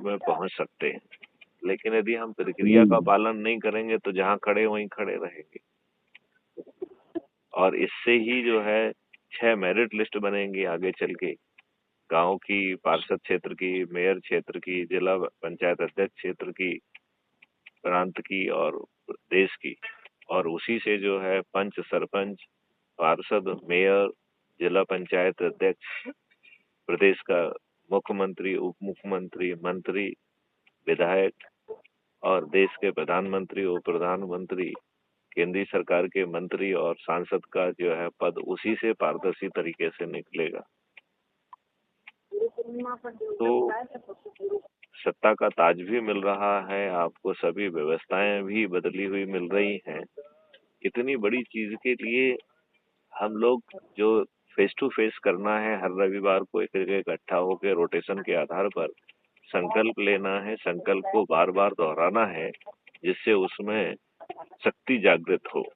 में पहुंच सकते हैं। लेकिन यदि हम प्रक्रिया का पालन नहीं करेंगे तो जहां खड़े वहीं खड़े रहेंगे। और इससे ही जो है 6 मेरिट लिस्ट बनेंगी आगे चल के, गांव की, पार्षद क्षेत्र की, मेयर क्षेत्र की, जिला पंचायत अध्यक्ष क्षेत्र की, प्रांत की और देश की। और उसी से जो है पंच, सरपंच, पार्षद, मेयर, जिला पंचायत अध्यक्ष, प्रदेश का मुख्यमंत्री, उप मुख्यमंत्री, मंत्री, विधायक और देश के प्रधानमंत्री, उप प्रधानमंत्री, केंद्रीय सरकार के मंत्री और सांसद का जो है पद उसी से पारदर्शी तरीके से निकलेगा। तो सत्ता का ताज भी मिल रहा है आपको, सभी व्यवस्थाएं भी बदली हुई मिल रही हैं। इतनी बड़ी चीज के लिए हम लोग जो फेस टू फेस करना है, हर रविवार को एक इकट्ठा होकर रोटेशन के आधार पर संकल्प लेना है, संकल्प को बार बार दोहराना है, जिससे उसमें शक्ति जागृत हो।